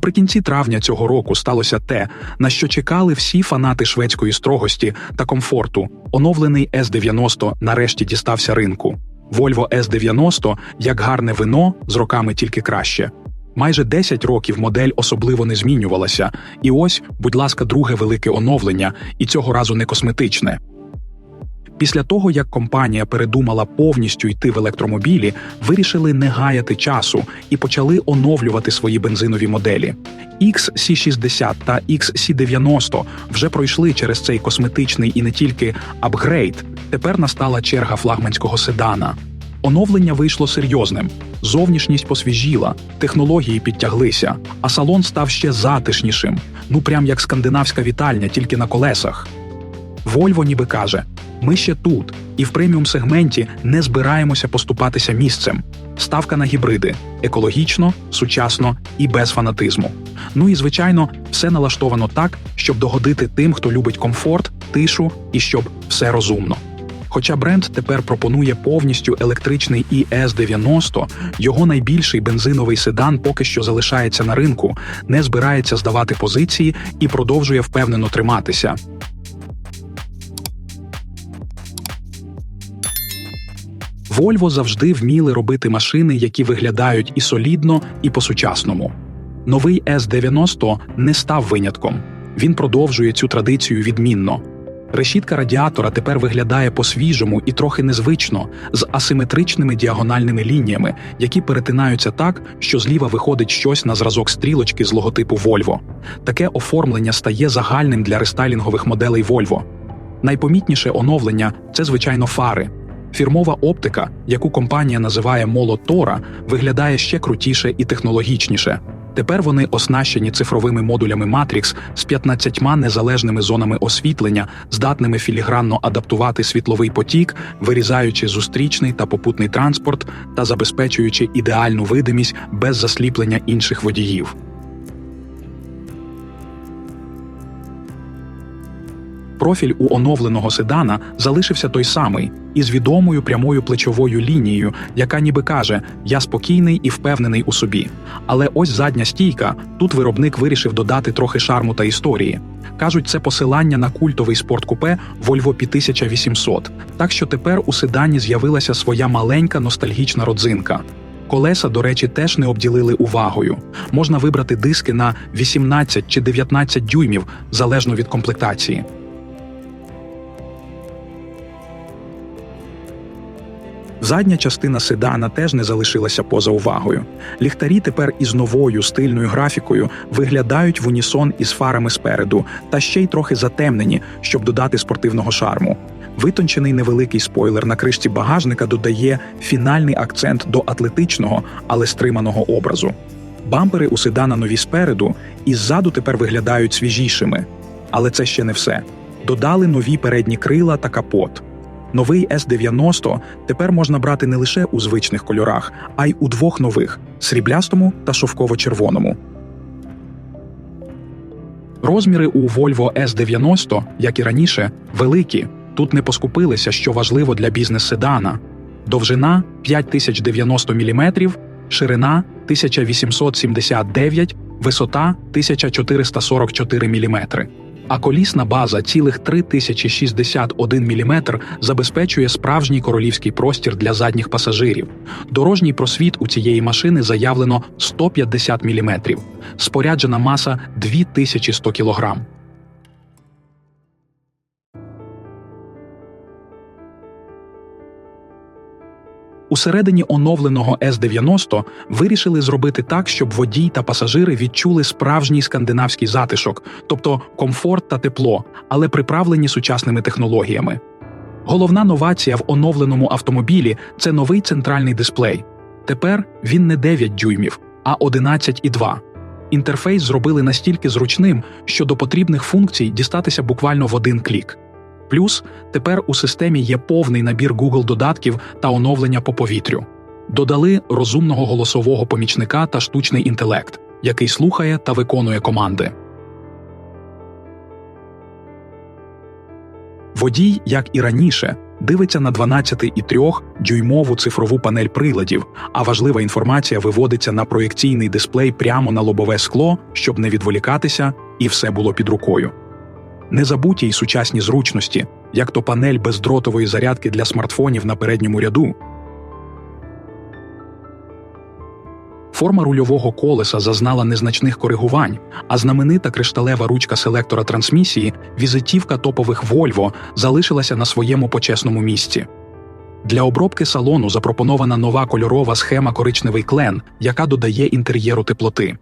Наприкінці травня цього року сталося те, на що чекали всі фанати шведської строгості та комфорту. Оновлений S90 нарешті дістався ринку. Volvo S90 – як гарне вино, з роками тільки краще. Майже 10 років модель особливо не змінювалася. І ось, будь ласка, друге велике оновлення, і цього разу не косметичне. Після того, як компанія передумала повністю йти в електромобілі, вирішили не гаяти часу і почали оновлювати свої бензинові моделі. XC60 та XC90 вже пройшли через цей косметичний і не тільки апгрейд. Тепер настала черга флагманського седана. Оновлення вийшло серйозним. Зовнішність посвіжіла, технології підтяглися, а салон став ще затишнішим. Ну прям як скандинавська вітальня, тільки на колесах. Volvo ніби каже: ми ще тут, і в преміум-сегменті не збираємося поступатися місцем. Ставка на гібриди – екологічно, сучасно і без фанатизму. Ну і, звичайно, все налаштовано так, щоб догодити тим, хто любить комфорт, тишу і щоб все розумно. Хоча бренд тепер пропонує повністю електричний ES90, його найбільший бензиновий седан поки що залишається на ринку, не збирається здавати позиції і продовжує впевнено триматися. Volvo завжди вміли робити машини, які виглядають і солідно, і по-сучасному. Новий S90 не став винятком. Він продовжує цю традицію відмінно. Решітка радіатора тепер виглядає по-свіжому і трохи незвично, з асиметричними діагональними лініями, які перетинаються так, що зліва виходить щось на зразок стрілочки з логотипу Volvo. Таке оформлення стає загальним для рестайлінгових моделей Volvo. Найпомітніше оновлення – це, звичайно, фари. Фірмова оптика, яку компанія називає Молотора, виглядає ще крутіше і технологічніше. Тепер вони оснащені цифровими модулями Matrix з 15 незалежними зонами освітлення, здатними філігранно адаптувати світловий потік, вирізаючи зустрічний та попутний транспорт та забезпечуючи ідеальну видимість без засліплення інших водіїв. Профіль у оновленого седана залишився той самий, із відомою прямою плечовою лінією, яка ніби каже «я спокійний і впевнений у собі». Але ось задня стійка, тут виробник вирішив додати трохи шарму та історії. Кажуть, це посилання на культовий спорткупе Volvo P1800, так що тепер у седані з'явилася своя маленька ностальгічна родзинка. Колеса, до речі, теж не обділили увагою. Можна вибрати диски на 18 чи 19 дюймів, залежно від комплектації. Задня частина седана теж не залишилася поза увагою. Ліхтарі тепер із новою стильною графікою виглядають в унісон із фарами спереду та ще й трохи затемнені, щоб додати спортивного шарму. Витончений невеликий спойлер на кришці багажника додає фінальний акцент до атлетичного, але стриманого образу. Бампери у седана нові спереду і ззаду тепер виглядають свіжішими. Але це ще не все. Додали нові передні крила та капот. Новий S90 тепер можна брати не лише у звичних кольорах, а й у двох нових – сріблястому та шовково-червоному. Розміри у Volvo S90, як і раніше, великі. Тут не поскупилися, що важливо для бізнес-седана. Довжина – 5090 мм, ширина – 1879, висота – 1444 мм. А колісна база цілих 3061 мм забезпечує справжній королівський простір для задніх пасажирів. Дорожній просвіт у цієї машини заявлено 150 мм. Споряджена маса – 2100 кг. Усередині оновленого S90 вирішили зробити так, щоб водій та пасажири відчули справжній скандинавський затишок, тобто комфорт та тепло, але приправлені сучасними технологіями. Головна новація в оновленому автомобілі – це новий центральний дисплей. Тепер він не 9 дюймів, а 11,2. Інтерфейс зробили настільки зручним, що до потрібних функцій дістатися буквально в один клік. Плюс тепер у системі є повний набір Google-додатків та оновлення по повітрю. Додали розумного голосового помічника та штучний інтелект, який слухає та виконує команди. Водій, як і раніше, дивиться на 12,3-дюймову цифрову панель приладів, а важлива інформація виводиться на проєкційний дисплей прямо на лобове скло, щоб не відволікатися, і все було під рукою. Незабуті й сучасні зручності, як то панель бездротової зарядки для смартфонів на передньому ряду. Форма рульового колеса зазнала незначних коригувань, а знаменита кришталева ручка селектора трансмісії, візитівка топових Volvo, залишилася на своєму почесному місці. Для обробки салону запропонована нова кольорова схема коричневий клен, яка додає інтер'єру теплоти.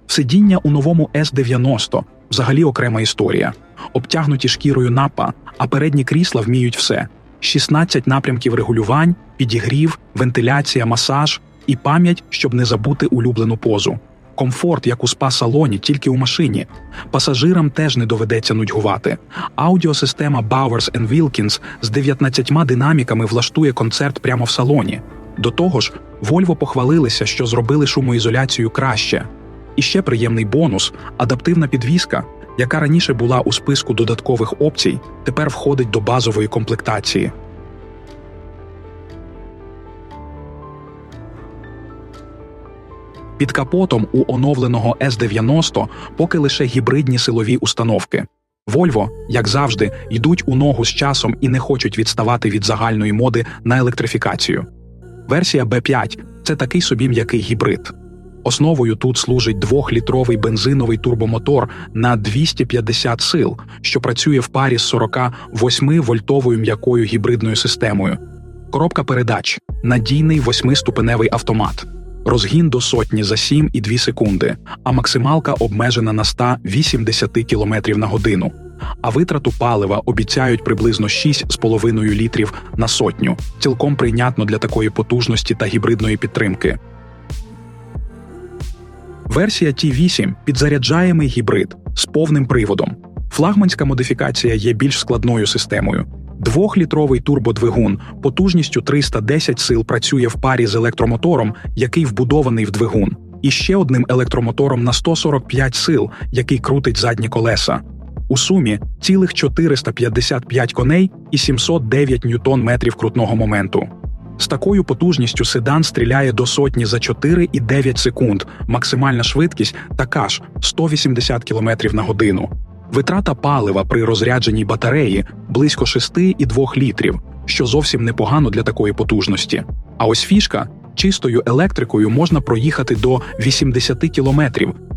Сидіння у новому S90 – взагалі окрема історія. Обтягнуті шкірою напа, а передні крісла вміють все. 16 напрямків регулювань, підігрів, вентиляція, масаж і пам'ять, щоб не забути улюблену позу. Комфорт, як у спа-салоні, тільки у машині. Пасажирам теж не доведеться нудьгувати. Аудіосистема Bowers & Wilkins з 19 динаміками влаштує концерт прямо в салоні. До того ж, Volvo похвалилися, що зробили шумоізоляцію краще. І ще приємний бонус – адаптивна підвізка, яка раніше була у списку додаткових опцій, тепер входить до базової комплектації. Під капотом у оновленого S90 поки лише гібридні силові установки. Volvo, як завжди, йдуть у ногу з часом і не хочуть відставати від загальної моди на електрифікацію. Версія B5 – це такий собі м'який гібрид. Основою тут служить 2-літровий бензиновий турбомотор на 250 сил, що працює в парі з 48-вольтовою м'якою гібридною системою. Коробка передач – надійний 8-ступеневий автомат. Розгін до сотні за 7,2 секунди, а максималка обмежена на 180 км на годину. А витрату палива обіцяють приблизно 6,5 літрів на сотню, цілком прийнятно для такої потужності та гібридної підтримки. Версія T8 – підзаряджаємий гібрид з повним приводом. Флагманська модифікація є більш складною системою. 2-літровий турбодвигун потужністю 310 сил працює в парі з електромотором, який вбудований в двигун, і ще одним електромотором на 145 сил, який крутить задні колеса. У сумі цілих 455 коней і 709 ньютон-метрів крутного моменту. З такою потужністю седан стріляє до сотні за 4,9 секунд, максимальна швидкість така ж – 180 км на годину. Витрата палива при розрядженій батареї – близько 6,2 літрів, що зовсім непогано для такої потужності. А ось фішка – чистою електрикою можна проїхати до 80 км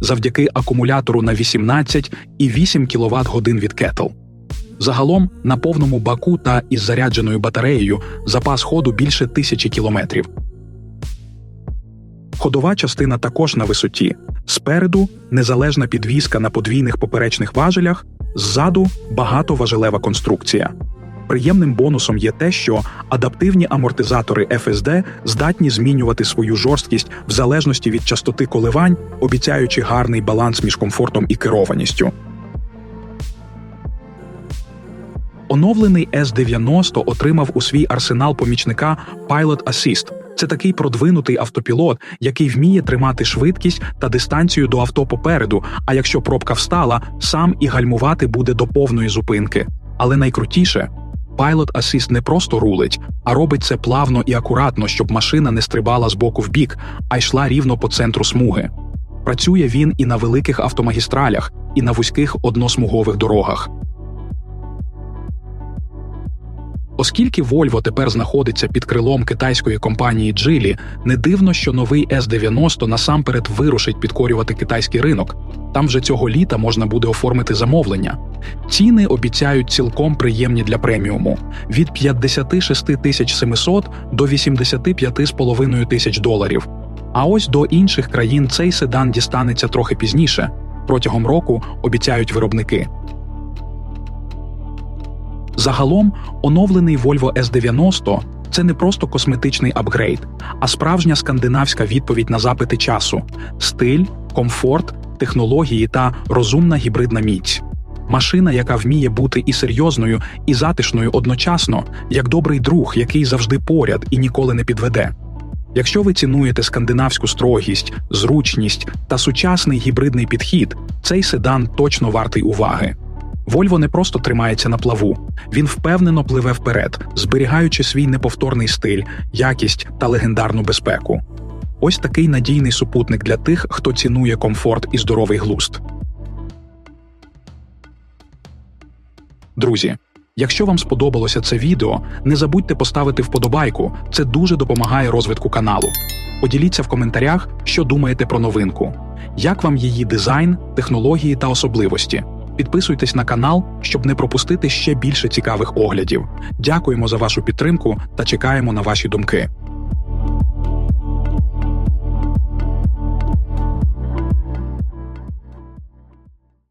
завдяки акумулятору на 18,8 кВт-годин від Kettle. Загалом, на повному баку та із зарядженою батареєю запас ходу більше 1000 кілометрів. Ходова частина також на висоті. Спереду – незалежна підвізка на подвійних поперечних важелях, ззаду – багатоважелева конструкція. Приємним бонусом є те, що адаптивні амортизатори FSD здатні змінювати свою жорсткість в залежності від частоти коливань, обіцяючи гарний баланс між комфортом і керованістю. Оновлений S90 отримав у свій арсенал помічника Pilot Assist. Це такий продвинутий автопілот, який вміє тримати швидкість та дистанцію до авто попереду, а якщо пробка встала, сам і гальмувати буде до повної зупинки. Але найкрутіше – Pilot Assist не просто рулить, а робить це плавно і акуратно, щоб машина не стрибала з боку в бік, а йшла рівно по центру смуги. Працює він і на великих автомагістралях, і на вузьких односмугових дорогах. Оскільки Volvo тепер знаходиться під крилом китайської компанії Geely, не дивно, що новий S90 насамперед вирушить підкорювати китайський ринок. Там вже цього літа можна буде оформити замовлення. Ціни обіцяють цілком приємні для преміуму – від 56 700 до 85,5 тисяч доларів. А ось до інших країн цей седан дістанеться трохи пізніше. Протягом року обіцяють виробники. Загалом, оновлений Volvo S90 – це не просто косметичний апгрейд, а справжня скандинавська відповідь на запити часу – стиль, комфорт, технології та розумна гібридна міць. Машина, яка вміє бути і серйозною, і затишною одночасно, як добрий друг, який завжди поряд і ніколи не підведе. Якщо ви цінуєте скандинавську строгість, зручність та сучасний гібридний підхід, цей седан точно вартий уваги. Volvo не просто тримається на плаву, він впевнено пливе вперед, зберігаючи свій неповторний стиль, якість та легендарну безпеку. Ось такий надійний супутник для тих, хто цінує комфорт і здоровий глузд. Друзі, якщо вам сподобалося це відео, не забудьте поставити вподобайку, це дуже допомагає розвитку каналу. Поділіться в коментарях, що думаєте про новинку. Як вам її дизайн, технології та особливості? Підписуйтесь на канал, щоб не пропустити ще більше цікавих оглядів. Дякуємо за вашу підтримку та чекаємо на ваші думки.